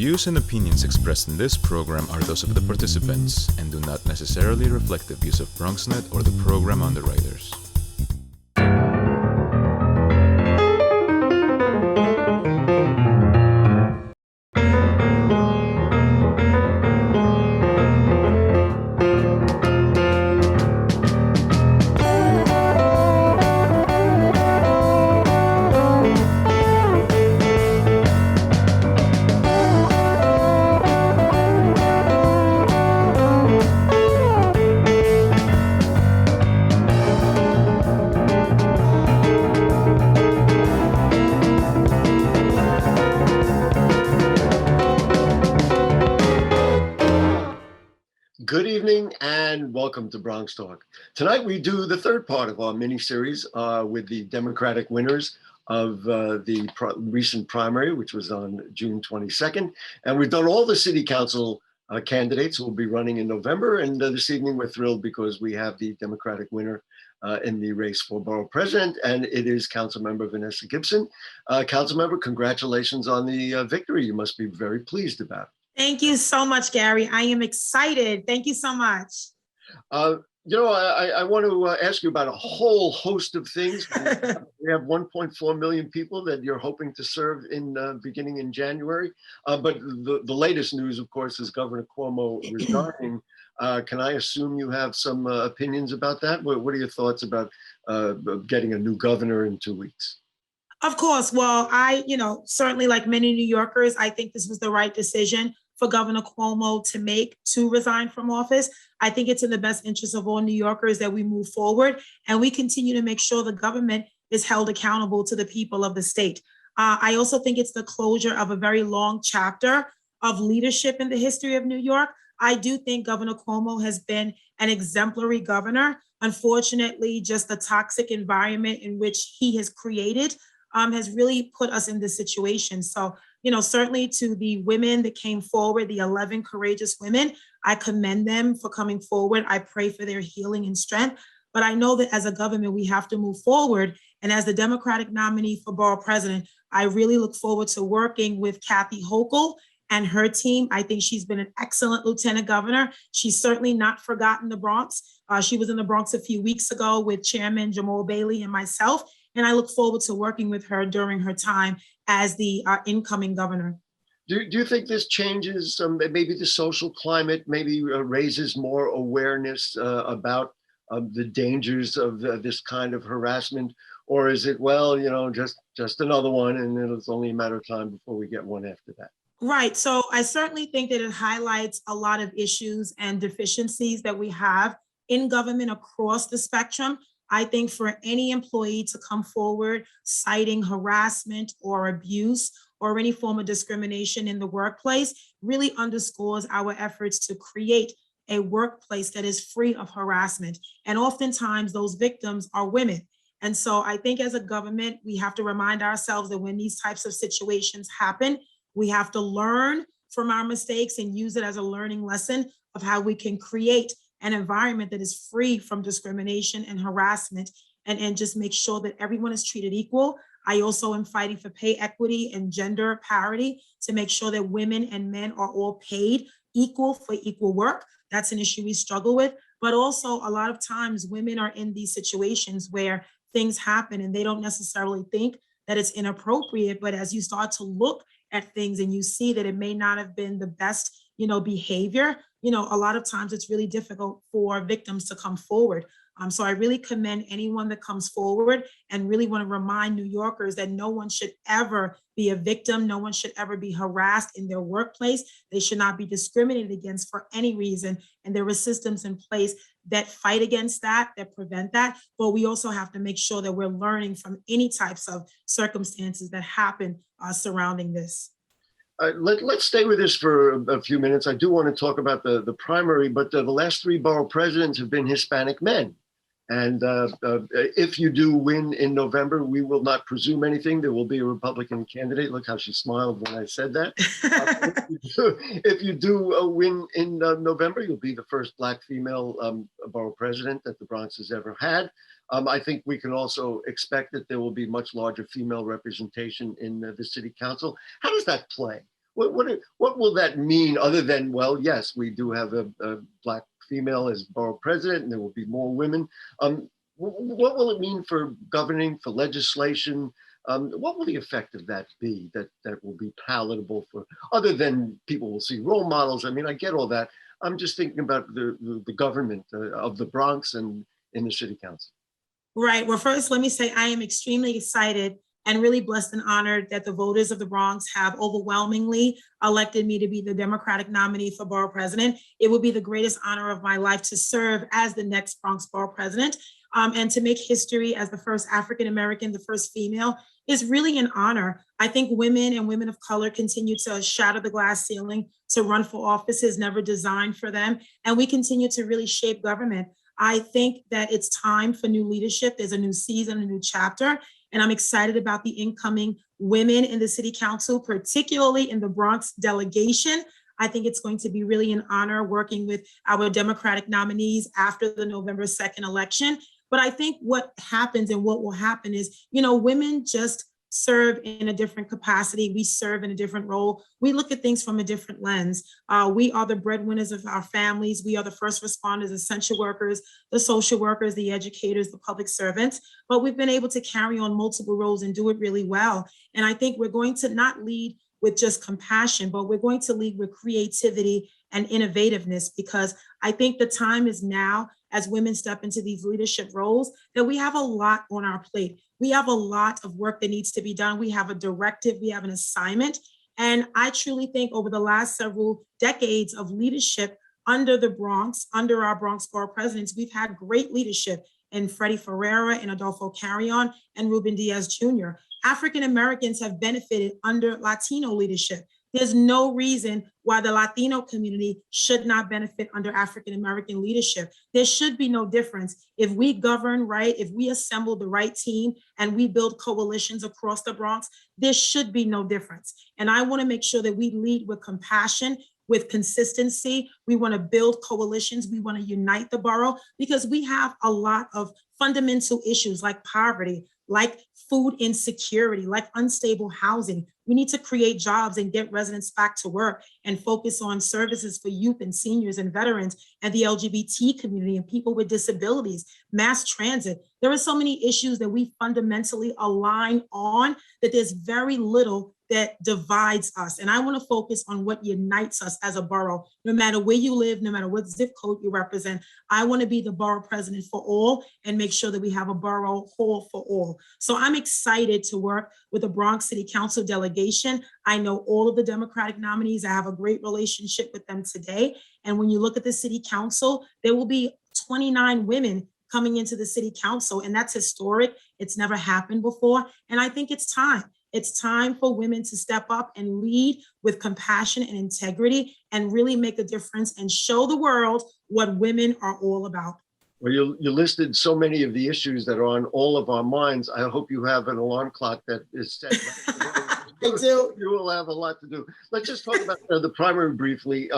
views and opinions expressed in this program are those of the participants and do not necessarily reflect the views of BronxNet or the program underwriters. Good evening and welcome to Bronx Talk. Tonight we do the third part of our mini-series with the Democratic winners of the recent primary, which was on June 22nd. And we've done all the city council candidates who will be running in November. And this evening we're thrilled because we have the Democratic winner in the race for Borough President, and it is Councilmember Vanessa Gibson. Councilmember, congratulations on the victory. You must be very pleased about it. Thank you so much, Gary. I am excited. Thank you so much. I want to ask you about a whole host of things. We have 1.4 million people that you're hoping to serve in beginning in January. But the latest news, of course, is Governor Cuomo resigning. Can I assume you have some opinions about that? What are your thoughts about getting a new governor in 2 weeks? Of course. Well, certainly like many New Yorkers, I think this was the right decision for Governor Cuomo to make to resign from office. I think it's in the best interest of all New Yorkers that we move forward and we continue to make sure the government is held accountable to the people of the state. I also think it's the closure of a very long chapter of leadership in the history of New York. I do think Governor Cuomo has been an exemplary governor. Unfortunately, just the toxic environment in which he has created has really put us in this situation. So, certainly to the women that came forward, the 11 courageous women, I commend them for coming forward. I pray for their healing and strength. But I know that as a government, we have to move forward. And as the Democratic nominee for Borough President, I really look forward to working with Kathy Hochul and her team. I think she's been an excellent lieutenant governor. She's certainly not forgotten the Bronx. She was in the Bronx a few weeks ago with Chairman Jamal Bailey and myself. And I look forward to working with her during her time as the incoming governor. Do you think this changes maybe the social climate, maybe raises more awareness about the dangers of this kind of harassment? Or is it, just another one and it's only a matter of time before we get one after that? Right. So I certainly think that it highlights a lot of issues and deficiencies that we have in government across the spectrum. I think for any employee to come forward citing harassment or abuse or any form of discrimination in the workplace really underscores our efforts to create a workplace that is free of harassment. And oftentimes those victims are women. And so I think as a government, we have to remind ourselves that when these types of situations happen, we have to learn from our mistakes and use it as a learning lesson of how we can create an environment that is free from discrimination and harassment and just make sure that everyone is treated equal. I also am fighting for pay equity and gender parity to make sure that women and men are all paid equal for equal work. That's an issue we struggle with. But also a lot of times women are in these situations where things happen and they don't necessarily think that it's inappropriate. But as you start to look at things and you see that it may not have been the best, behavior, a lot of times it's really difficult for victims to come forward. So I really commend anyone that comes forward and really want to remind New Yorkers that no one should ever be a victim. No one should ever be harassed in their workplace. They should not be discriminated against for any reason. And there are systems in place that fight against that prevent that. But we also have to make sure that we're learning from any types of circumstances that happen surrounding this. Let's stay with this for a few minutes. I do want to talk about the primary, but the last three borough presidents have been Hispanic men. And if you do win in November, we will not presume anything. There will be a Republican candidate. Look how she smiled when I said that. If you do win in November, you'll be the first Black female borough president that the Bronx has ever had. I think we can also expect that there will be much larger female representation in the city council. How does that play? What will that mean other than, well, yes, we do have a Black female as borough president and there will be more women. What will it mean for governing, for legislation? What will the effect of that be that will be palatable for, other than people will see role models? I mean, I get all that. I'm just thinking about the government of the Bronx and in the city council. Right. Well, first, let me say I am extremely excited and really blessed and honored that the voters of the Bronx have overwhelmingly elected me to be the Democratic nominee for borough president. It would be the greatest honor of my life to serve as the next Bronx borough president. And to make history as the first African-American, the first female, is really an honor. I think women and women of color continue to shatter the glass ceiling, to run for offices never designed for them. And we continue to really shape government. I think that it's time for new leadership. There's a new season, a new chapter. And I'm excited about the incoming women in the city council, particularly in the Bronx delegation. I think it's going to be really an honor working with our Democratic nominees after the November 2nd election. But I think what happens and what will happen is, women just serve in a different capacity. We serve in a different role. We look at things from a different lens. We are the breadwinners of our families. We are the first responders, essential workers, the social workers, the educators, the public servants. But we've been able to carry on multiple roles and do it really well. And I think we're going to not lead with just compassion, but we're going to lead with creativity and innovativeness, because I think the time is now, as women step into these leadership roles, that we have a lot on our plate. We have a lot of work that needs to be done. We have a directive, we have an assignment. And I truly think over the last several decades of leadership under the Bronx, under our Bronx Borough presidents, we've had great leadership in Freddie Ferreira and Adolfo Carrion and Ruben Diaz Jr. African Americans have benefited under Latino leadership. There's no reason why the Latino community should not benefit under African American leadership. There should be no difference. If we govern right, if we assemble the right team and we build coalitions across the Bronx, there should be no difference. And I want to make sure that we lead with compassion, with consistency. We want to build coalitions. We want to unite the borough, because we have a lot of fundamental issues like poverty, like food insecurity, like unstable housing. We need to create jobs and get residents back to work and focus on services for youth and seniors and veterans and the LGBT community and people with disabilities, mass transit. There are so many issues that we fundamentally align on that there's very little that divides us. And I want to focus on what unites us as a borough. No matter where you live, no matter what zip code you represent, I want to be the borough president for all and make sure that we have a borough hall for all. So I'm excited to work with the Bronx City Council delegation. I know all of the Democratic nominees. I have a great relationship with them today. And when you look at the city council, there will be 29 women coming into the city council, and that's historic. It's never happened before. And I think it's time. It's time for women to step up and lead with compassion and integrity and really make a difference and show the world what women are all about. Well, you listed so many of the issues that are on all of our minds. I hope you have an alarm clock that is set. I do. You will have a lot to do. Let's just talk about the primary briefly.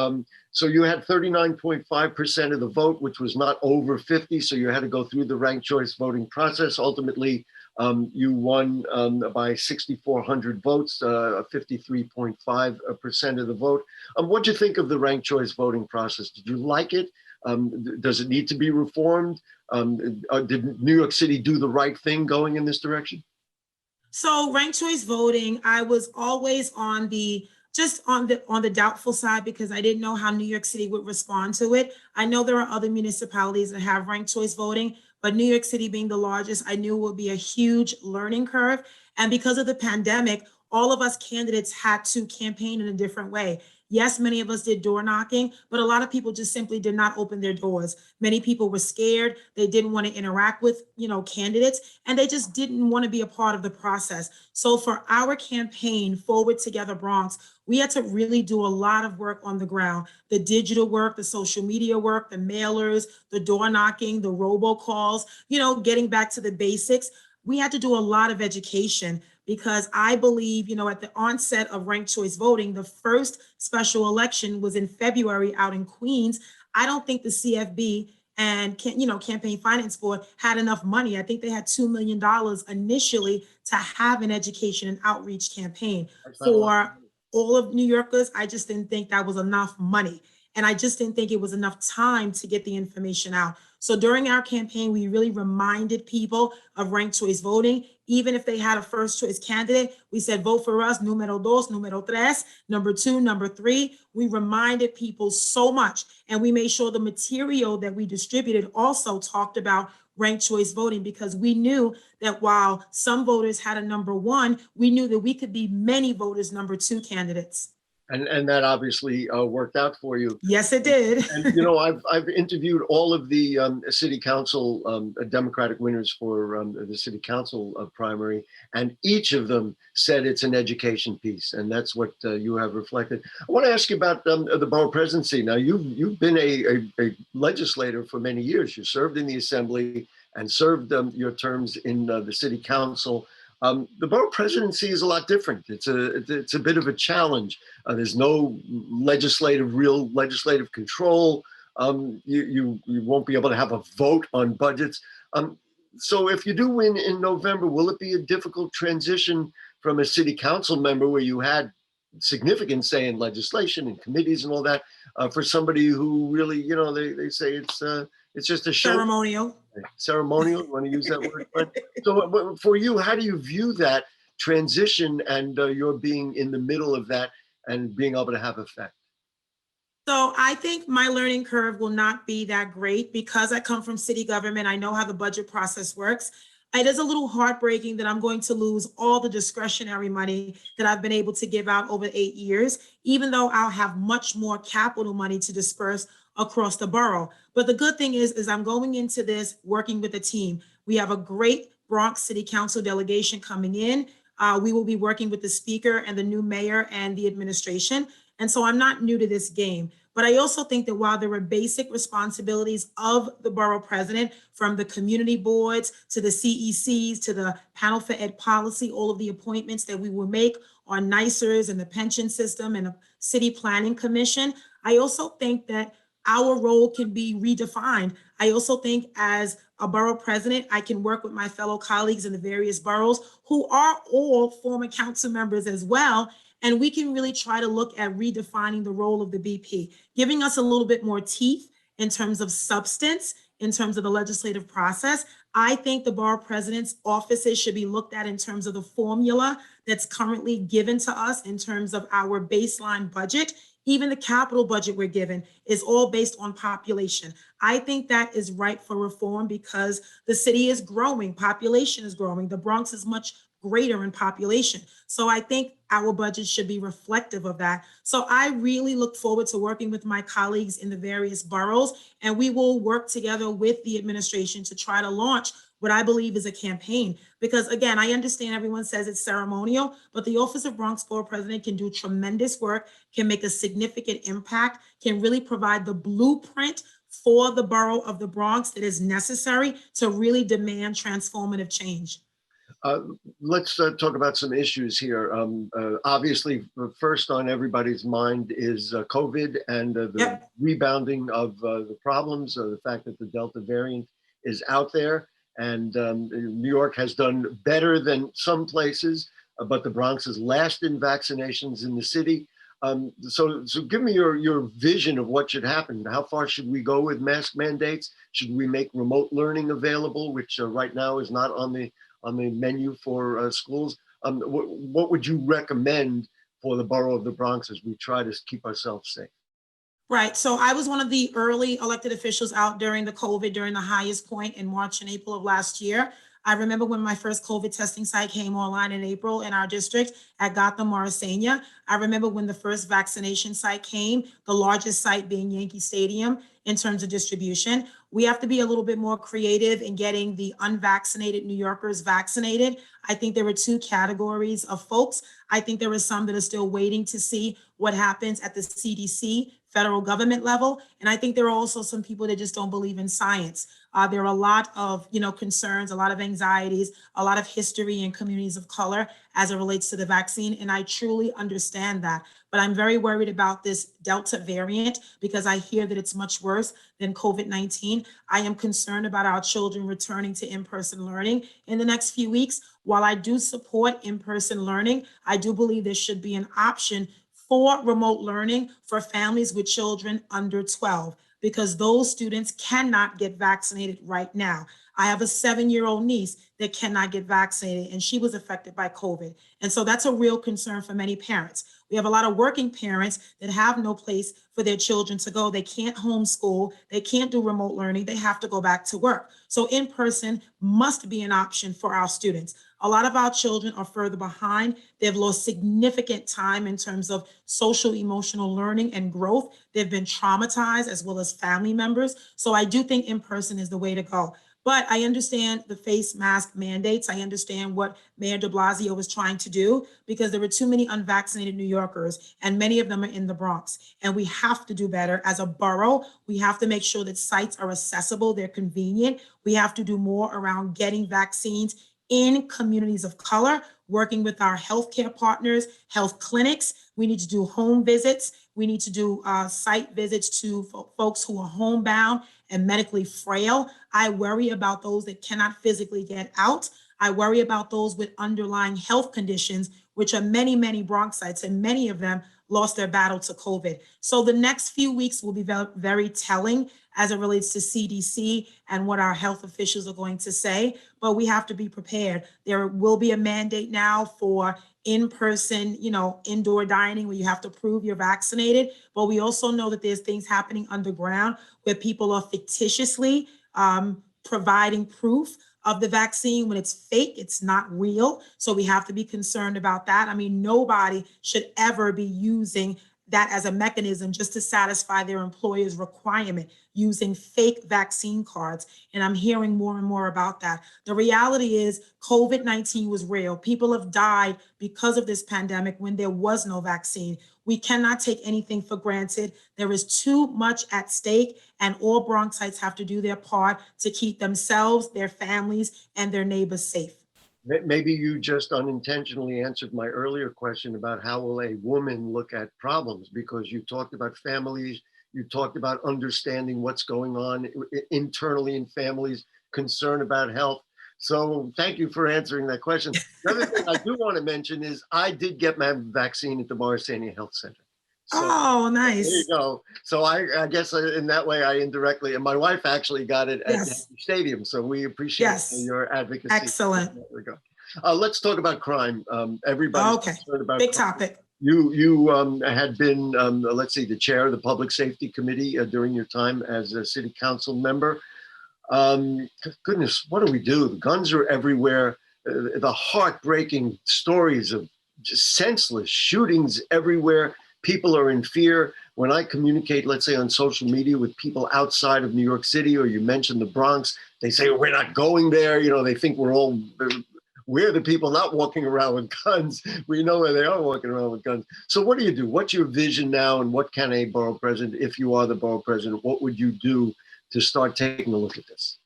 So you had 39.5% of the vote, which was not over 50. So you had to go through the ranked choice voting process. Ultimately, you won by 6,400 votes, 53.5% of the vote. What do you think of the ranked choice voting process? Did you like it? Does it need to be reformed? Did New York City do the right thing going in this direction? So ranked choice voting, I was always on the doubtful side because I didn't know how New York City would respond to it. I know there are other municipalities that have ranked choice voting, but New York City being the largest, I knew it would be a huge learning curve. And because of the pandemic, all of us candidates had to campaign in a different way. Yes, many of us did door knocking, but a lot of people just simply did not open their doors. Many people were scared. They didn't want to interact with, candidates, and they just didn't want to be a part of the process. So for our campaign, Forward Together Bronx, we had to really do a lot of work on the ground, the digital work, the social media work, the mailers, the door knocking, the robocalls, getting back to the basics. We had to do a lot of education because I believe, at the onset of ranked choice voting, the first special election was in February out in Queens. I don't think the CFB and Campaign Finance Board had enough money. I think they had $2 million initially to have an education and outreach campaign for all of New Yorkers. I just didn't think that was enough money. And I just didn't think it was enough time to get the information out. So during our campaign, we really reminded people of ranked choice voting. Even if they had a first choice candidate, we said, vote for us, número dos, número tres, number two, number three. We reminded people so much. And we made sure the material that we distributed also talked about ranked choice voting, because we knew that while some voters had a number one, we knew that we could be many voters number two candidates. And that obviously worked out for you. Yes, it did. And I've interviewed all of the city council Democratic winners for the city council primary, and each of them said it's an education piece, and that's what you have reflected. I want to ask you about the borough presidency. Now, you've been a legislator for many years. You served in the assembly and served your terms in the city council. The borough presidency is a lot different. It's a bit of a challenge. There's no real legislative control. You won't be able to have a vote on budgets. So if you do win in November, will it be a difficult transition from a city council member where you had significant say in legislation and committees and all that, for somebody who really, they say it's just a show. Ceremonial, you want to use that word? So for you, how do you view that transition and your being in the middle of that and being able to have effect? So I think my learning curve will not be that great because I come from city government. I know how the budget process works. It is a little heartbreaking that I'm going to lose all the discretionary money that I've been able to give out over 8 years, even though I'll have much more capital money to disperse across the borough. But the good thing is I'm going into this working with a team. We have a great Bronx City Council delegation coming in. We will be working with the speaker and the new mayor and the administration. And so I'm not new to this game. But I also think that while there are basic responsibilities of the borough president, from the community boards to the CECs to the panel for ed policy, all of the appointments that we will make on NICERS and the pension system and the city planning commission, I also think that our role can be redefined. I also think as a borough president, I can work with my fellow colleagues in the various boroughs who are all former council members as well. And we can really try to look at redefining the role of the BP, giving us a little bit more teeth in terms of substance, in terms of the legislative process. I think the borough president's offices should be looked at in terms of the formula that's currently given to us in terms of our baseline budget. Even the capital budget we're given is all based on population. I think that is ripe for reform because the city is growing, population is growing. The Bronx is much greater in population. So I think our budget should be reflective of that. So I really look forward to working with my colleagues in the various boroughs, and we will work together with the administration to try to launch what I believe is a campaign. Because again, I understand everyone says it's ceremonial, but the Office of Bronx Borough President can do tremendous work, can make a significant impact, can really provide the blueprint for the borough of the Bronx that is necessary to really demand transformative change. Let's talk about some issues here. Obviously, first on everybody's mind is COVID and the rebounding of the problems, the fact that the Delta variant is out there. And New York has done better than some places, but the Bronx is last in vaccinations in the city. So give me your vision of what should happen. How far should we go with mask mandates? Should we make remote learning available, which right now is not on the menu for schools? What would you recommend for the borough of the Bronx as we try to keep ourselves safe? Right. So I was one of the early elected officials out during the COVID, during the highest point in March and April of last year. I remember when my first COVID testing site came online in April in our district at Gotham, Morrisania. I remember when the first vaccination site came, the largest site being Yankee Stadium in terms of distribution. We have to be a little bit more creative in getting the unvaccinated New Yorkers vaccinated. I think there are two categories of folks. I think there are some that are still waiting to see what happens at the CDC federal government level. And I think there are also some people that just don't believe in science. There are a lot of concerns, a lot of anxieties, a lot of history in communities of color as it relates to the vaccine. And I truly understand that. But I'm very worried about this Delta variant because I hear that it's much worse than COVID-19. I am concerned about our children returning to in-person learning in the next few weeks. While I do support in-person learning, I do believe there should be an option for remote learning for families with children under 12, because those students cannot get vaccinated right now. I have a 7-year-old niece that cannot get vaccinated, and she was affected by COVID. And so that's a real concern for many parents. We have a lot of working parents that have no place for their children to go. They can't homeschool, they can't do remote learning, they have to go back to work. So in-person must be an option for our students. A lot of our children are further behind. They've lost significant time in terms of social emotional learning and growth. They've been traumatized, as well as family members. So I do think in-person is the way to go. But I understand the face mask mandates. I understand what Mayor de Blasio was trying to do, because there were too many unvaccinated New Yorkers, and many of them are in the Bronx. And we have to do better as a borough. We have to make sure that sites are accessible, they're convenient. We have to do more around getting vaccines in communities of color, working with our healthcare partners, health clinics. We need to do home visits. We need to do site visits to folks who are homebound and medically frail. I worry about those that cannot physically get out. I worry about those with underlying health conditions, which are many, many Bronxites, and many of them lost their battle to COVID. So the next few weeks will be very telling as it relates to CDC and what our health officials are going to say, but we have to be prepared. There will be a mandate now for in-person, indoor dining where you have to prove you're vaccinated, but we also know that there's things happening underground where people are fictitiously providing proof of the vaccine when it's fake, it's not real. So we have to be concerned about that. I mean, nobody should ever be using that as a mechanism just to satisfy their employer's requirement, using fake vaccine cards. And I'm hearing more and more about that. The reality is COVID-19 was real. People have died because of this pandemic when there was no vaccine. We cannot take anything for granted. There is too much at stake, and all Bronxites have to do their part to keep themselves, their families, and their neighbors safe. Maybe you just unintentionally answered my earlier question about how will a woman look at problems, because you talked about families, you talked about understanding what's going on internally in families, concern about health. So thank you for answering that question. The other thing I do want to mention is I did get my vaccine at the Morrisania Health Center. So, oh, nice. There you go. So I guess in that way I indirectly, and my wife actually got it at the stadium. So we appreciate your advocacy. Excellent. There we go. Let's talk about crime. Everybody's concerned about big crime. topic. You had been, let's see, the chair of the Public Safety Committee during your time as a city council member. Goodness, what do we do? The guns are everywhere. The heartbreaking stories of just senseless shootings everywhere. People are in fear. When I communicate, let's say on social media with people outside of New York City, or you mention the Bronx, they say, we're not going there. They think we're the people not walking around with guns. We know where they are walking around with guns. So what do you do? What's your vision now? And what can a borough president, if you are the borough president, what would you do to start taking a look at this?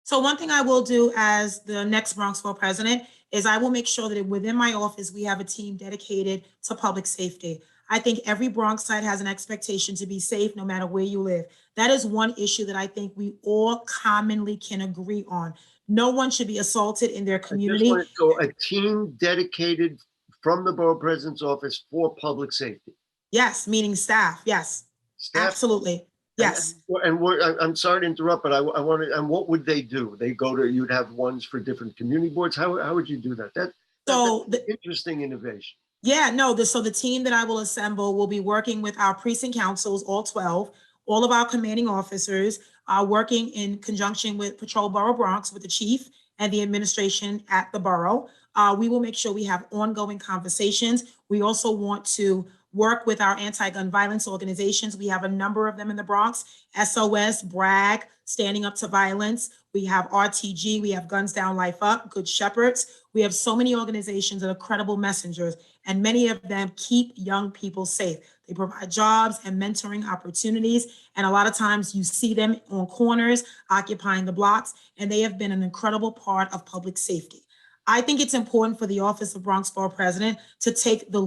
So one thing I will do as the next Bronx Borough president is I will make sure that within my office, we have a team dedicated to public safety. I think every Bronxite has an expectation to be safe no matter where you live. That is one issue that I think we all commonly can agree on. No one should be assaulted in their community. So a team dedicated from the borough president's office for public safety. Yes, meaning staff. Yes, staff? Absolutely. Yes. And I'm sorry to interrupt, but I wanted, and what would they do? They go to, you'd have ones for different community boards. How would you do that? That's interesting innovation. Yeah, no, so the team that I will assemble will be working with our precinct councils, all 12, all of our commanding officers are working in conjunction with Patrol Borough Bronx, with the chief and the administration at the borough. We will make sure we have ongoing conversations. We also want to work with our anti-gun violence organizations. We have a number of them in the Bronx: SOS, BRAG, Standing Up to Violence. We have RTG, we have Guns Down, Life Up, Good Shepherds. We have so many organizations that are credible messengers, and many of them keep young people safe. They provide jobs and mentoring opportunities, and a lot of times you see them on corners occupying the blocks, and they have been an incredible part of public safety. I think it's important for the Office of Bronx Borough President to take the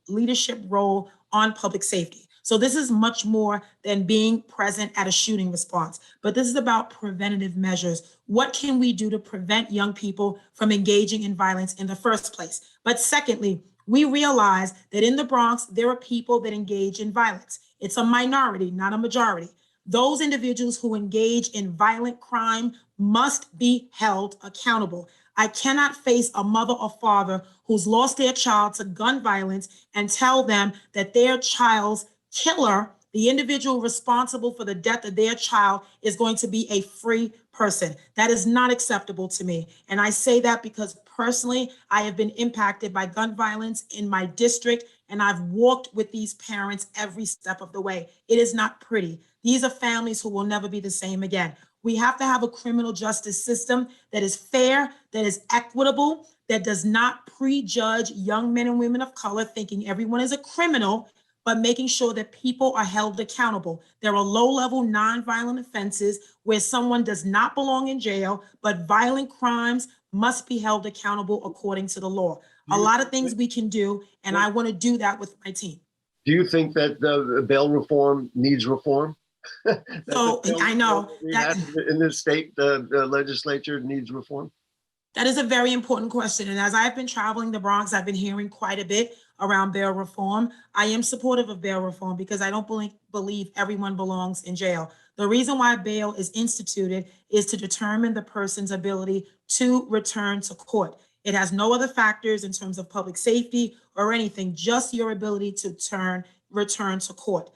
leadership role on public safety. So this is much more than being present at a shooting response, but this is about preventative measures. What can we do to prevent young people from engaging in violence in the first place? But secondly, We realize that in the Bronx, there are people that engage in violence. It's a minority, not a majority. Those individuals who engage in violent crime must be held accountable. I cannot face a mother or father who's lost their child to gun violence and tell them that their child's killer, the individual responsible for the death of their child, is going to be a free person. That is not acceptable to me. And I say that because personally, I have been impacted by gun violence in my district, and I've walked with these parents every step of the way. It is not pretty. These are families who will never be the same again. We have to have a criminal justice system that is fair, that is equitable, that does not prejudge young men and women of color thinking everyone is a criminal, but making sure that people are held accountable. There are low-level nonviolent offenses where someone does not belong in jail, but violent crimes must be held accountable according to the law. A lot of things we can do, and I want to do that with my team. Do you think that the bail reform needs reform? So I know that in this state, the legislature needs reform. That is a very important question. And as I've been traveling the Bronx, I've been hearing quite a bit around bail reform. I am supportive of bail reform because I don't believe everyone belongs in jail. The reason why bail is instituted is to determine the person's ability to return to court. It has no other factors in terms of public safety or anything, just your ability to return to court.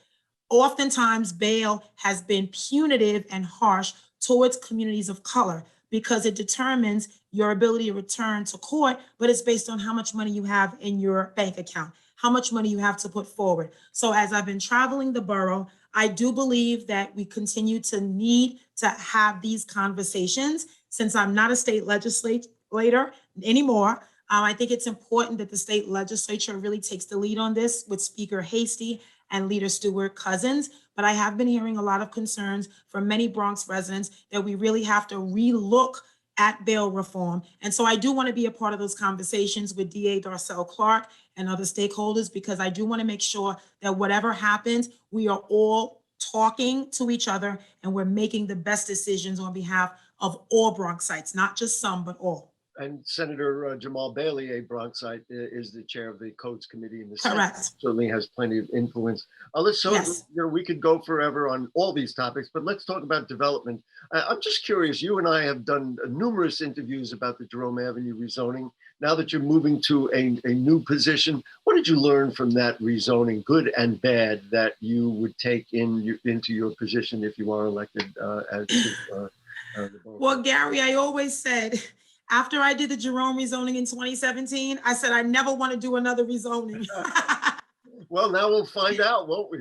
Oftentimes, bail has been punitive and harsh towards communities of color because it determines your ability to return to court, but it's based on how much money you have in your bank account, how much money you have to put forward. So as I've been traveling the borough, I do believe that we continue to need to have these conversations. Since I'm not a state legislator anymore, I think it's important that the state legislature really takes the lead on this with Speaker Hasty and Leader Stewart Cousins. But I have been hearing a lot of concerns from many Bronx residents that we really have to relook at bail reform. And so I do want to be a part of those conversations with DA Darcel Clark and other stakeholders, because I do want to make sure that whatever happens, we are all talking to each other and we're making the best decisions on behalf of all Bronxites, not just some, but all. And Senator Jamal Bailey, a Bronxite, is the chair of the Codes Committee in the Correct. Senate. Certainly has plenty of influence. Yes. We could go forever on all these topics, but let's talk about development. I'm just curious, you and I have done numerous interviews about the Jerome Avenue rezoning. Now that you're moving to a new position, what did you learn from that rezoning, good and bad, that you would take into your position if you are elected as the borough? Well, Gary, I always said, after I did the Jerome rezoning in 2017, I said I never want to do another rezoning. Well, now we'll find out, won't we?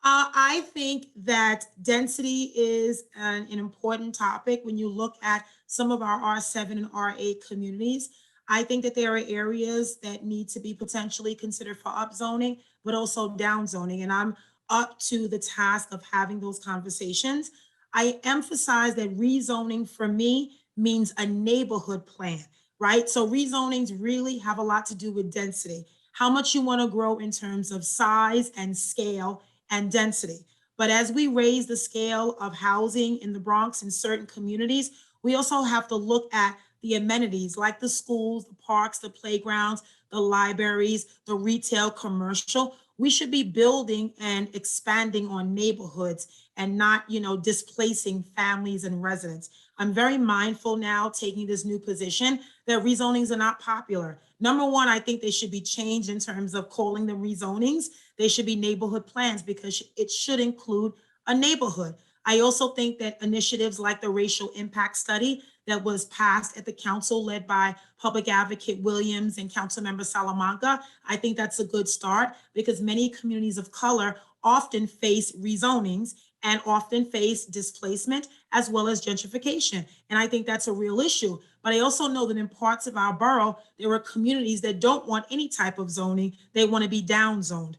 I think that density is an important topic when you look at some of our R7 and R8 communities. I think that there are areas that need to be potentially considered for upzoning, but also downzoning. And I'm up to the task of having those conversations. I emphasize that rezoning for me means a neighborhood plan, right? So rezonings really have a lot to do with density, how much you want to grow in terms of size and scale and density. But as we raise the scale of housing in the Bronx in certain communities, we also have to look at the amenities like the schools, the parks, the playgrounds, the libraries, the retail, commercial. We should be building and expanding on neighborhoods and not, displacing families and residents. I'm very mindful now, taking this new position, that rezonings are not popular. Number one, I think they should be changed in terms of calling them rezonings. They should be neighborhood plans because it should include a neighborhood. I also think that initiatives like the racial impact study that was passed at the council led by Public Advocate Williams and Councilmember Salamanca, I think that's a good start because many communities of color often face rezonings and often face displacement as well as gentrification. And I think that's a real issue. But I also know that in parts of our borough, there are communities that don't want any type of zoning. They want to be downzoned.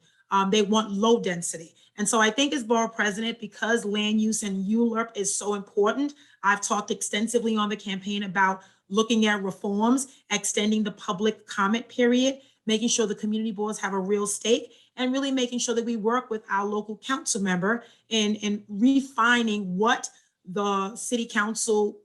They want low density. And so I think as borough president, because land use and ULURP is so important, I've talked extensively on the campaign about looking at reforms, extending the public comment period, making sure the community boards have a real stake, and really making sure that we work with our local council member in refining what the city council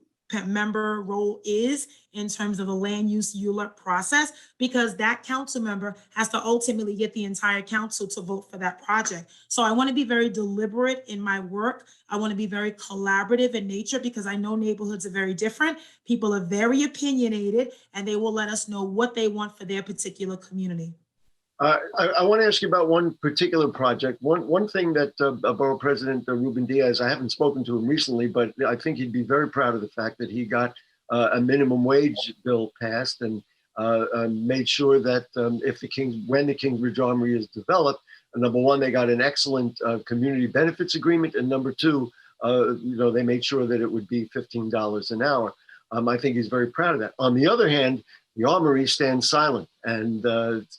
member role is in terms of the land use ULURP process, because that council member has to ultimately get the entire council to vote for that project. So I want to be very deliberate in my work. I want to be very collaborative in nature, because I know neighborhoods are very different. People are very opinionated, and they will let us know what they want for their particular community. I want to ask you about one particular project. One thing that Borough President Ruben Diaz, I haven't spoken to him recently, but I think he'd be very proud of the fact that he got a minimum wage bill passed and made sure that when the Kingsbridge Armory is developed, number one, they got an excellent community benefits agreement, and number two, they made sure that it would be $15 an hour. I think he's very proud of that. On the other hand, the Armory stands silent and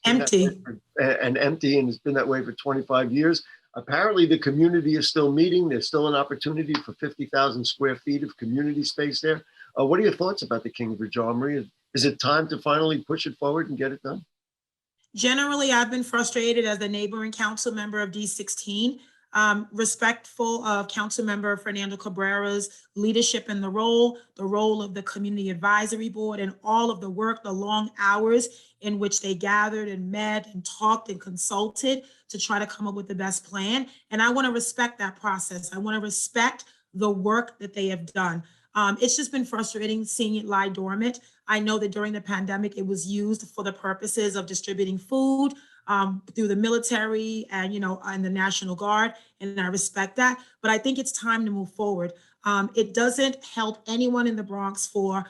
empty. Empty, and it's been that way for 25 years. Apparently, the community is still meeting. There's still an opportunity for 50,000 square feet of community space there. What are your thoughts about the Kingsbridge Armory? Is it time to finally push it forward and get it done? Generally, I've been frustrated as a neighboring council member of D16. Respectful of Councilmember Fernando Cabrera's leadership in the role of the Community Advisory Board, and all of the work, the long hours in which they gathered and met and talked and consulted to try to come up with the best plan. And I want to respect that process. I want to respect the work that they have done. It's just been frustrating seeing it lie dormant. I know that during the pandemic, it was used for the purposes of distributing food through the military and, and the National Guard, and I respect that. But I think it's time to move forward. It doesn't help anyone in the Bronx for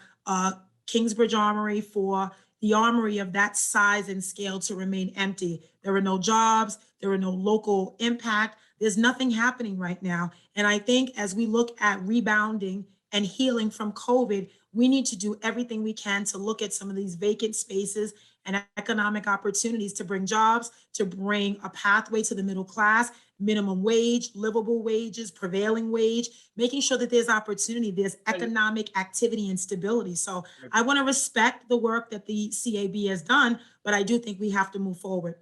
Kingsbridge Armory, for the armory of that size and scale to remain empty. There are no jobs, there are no local impact. There's nothing happening right now. And I think as we look at rebounding and healing from COVID, we need to do everything we can to look at some of these vacant spaces and economic opportunities to bring jobs, to bring a pathway to the middle class, minimum wage, livable wages, prevailing wage, making sure that there's opportunity, there's economic activity and stability. So I want to respect the work that the CAB has done, but I do think we have to move forward.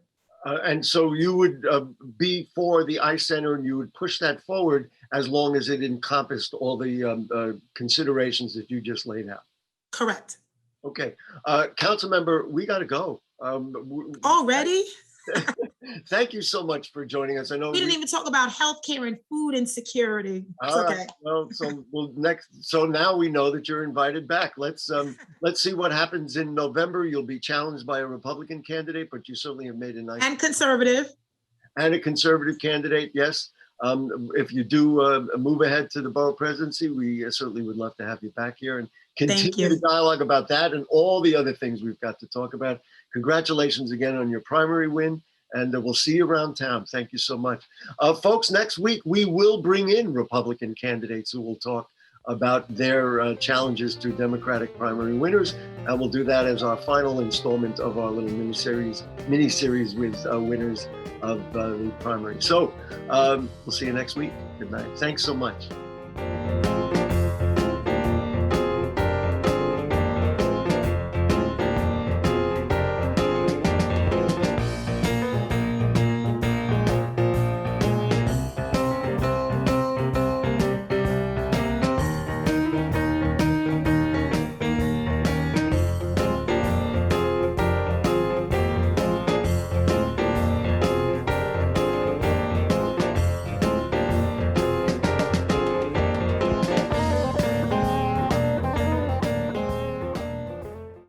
And so you would be for the Ice Center, and you would push that forward as long as it encompassed all the considerations that you just laid out. Correct. Okay. Council member, we got to go. Already? Thank you so much for joining us. I know we didn't even talk about healthcare and food insecurity. It's all okay. Right. Well, so now we know that you're invited back. Let's see what happens in November. You'll be challenged by a Republican candidate, but you certainly have made a nice and conservative. And a conservative candidate, yes. If you do move ahead to the borough presidency, we certainly would love to have you back here and continue the dialogue about that and all the other things we've got to talk about. Congratulations again on your primary win, and we'll see you around town. Thank you so much. Folks, next week we will bring in Republican candidates who will talk about their challenges to Democratic primary winners, and we'll do that as our final installment of our little mini-series with winners of the primary. So we'll see you next week. Good night. Thanks so much.